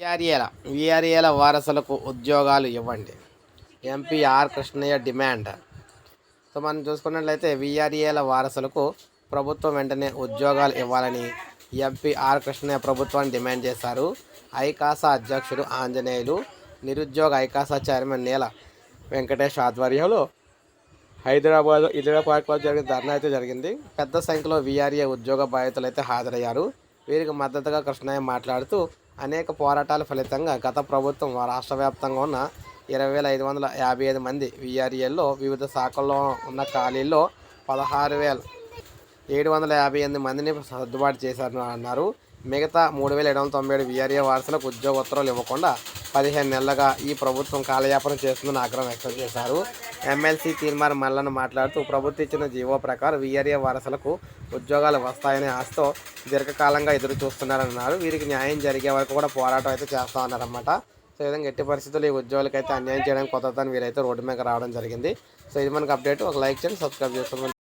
వీఆర్ఏల వారసులకు ఉద్యోగాలు ఇవ్వండి. ఎంపీ ఆర్ కృష్ణయ్య డిమాండ్. సో మనం చూసుకున్నట్లయితే వీఆర్ఏల వారసులకు ప్రభుత్వం వెంటనే ఉద్యోగాలు ఇవ్వాలని ఎంపీ ఆర్ కృష్ణయ్య ప్రభుత్వాన్ని డిమాండ్ చేశారు. ఐకాసా అధ్యక్షుడు ఆంజనేయులు, నిరుద్యోగ ఐకాసా చైర్మన్ నీల వెంకటేష్ ఆధ్వర్యంలో హైదరాబాద్ ఇందిరా పార్క్లో జరిగిన ధర్నా అయితే జరిగింది. పెద్ద సంఖ్యలో వీఆర్ఏ ఉద్యోగ బాధితులు అయితే హాజరయ్యారు. వీరికి మద్దతుగా కృష్ణయ్య మాట్లాడుతూ, అనేక పోరాటాల ఫలితంగా గత ప్రభుత్వం రాష్ట్ర వ్యాప్తంగా ఉన్న 20,555 మంది వీఆర్ఏల్లో వివిధ శాఖల్లో ఉన్న ఖాళీల్లో 16,758 మందిని సర్దుబాటు చేశారని అన్నారు. మిగతా 3,797 వీఆర్ఏ వారసులకు ఉద్యోగ ఉత్తర్వులు ఇవ్వకుండా 15 నెలలుగా ఈ ప్రభుత్వం కాలయాపన చేస్తుందని ఆగ్రహం వ్యక్తం చేశారు. ఎమ్మెల్సీ తీర్మానం మల్లన్న మాట్లాడుతూ, ప్రభుత్వం ఇచ్చిన జీవో ప్రకారం వీఆర్ఏ వారసులకు ఉద్యోగాలు వస్తాయనే ఆశతో దీర్ఘకాలంగా ఎదురు చూస్తున్నారన్నారు. వీరికి న్యాయం జరిగే వరకు కూడా పోరాటం అయితే చేస్తామన్నారన్నమాట. సో ఈ విధంగా ఎట్టి పరిస్థితుల్లో ఈ ఉద్యోగులకైతే అన్యాయం చేయడానికి కొత్తదని వీరైతే రోడ్డు మీద రావడం జరిగింది. సో ఇది మనకు అప్డేట్. ఒక లైక్ చేయండి, సబ్స్క్రైబ్ చేసుకోండి.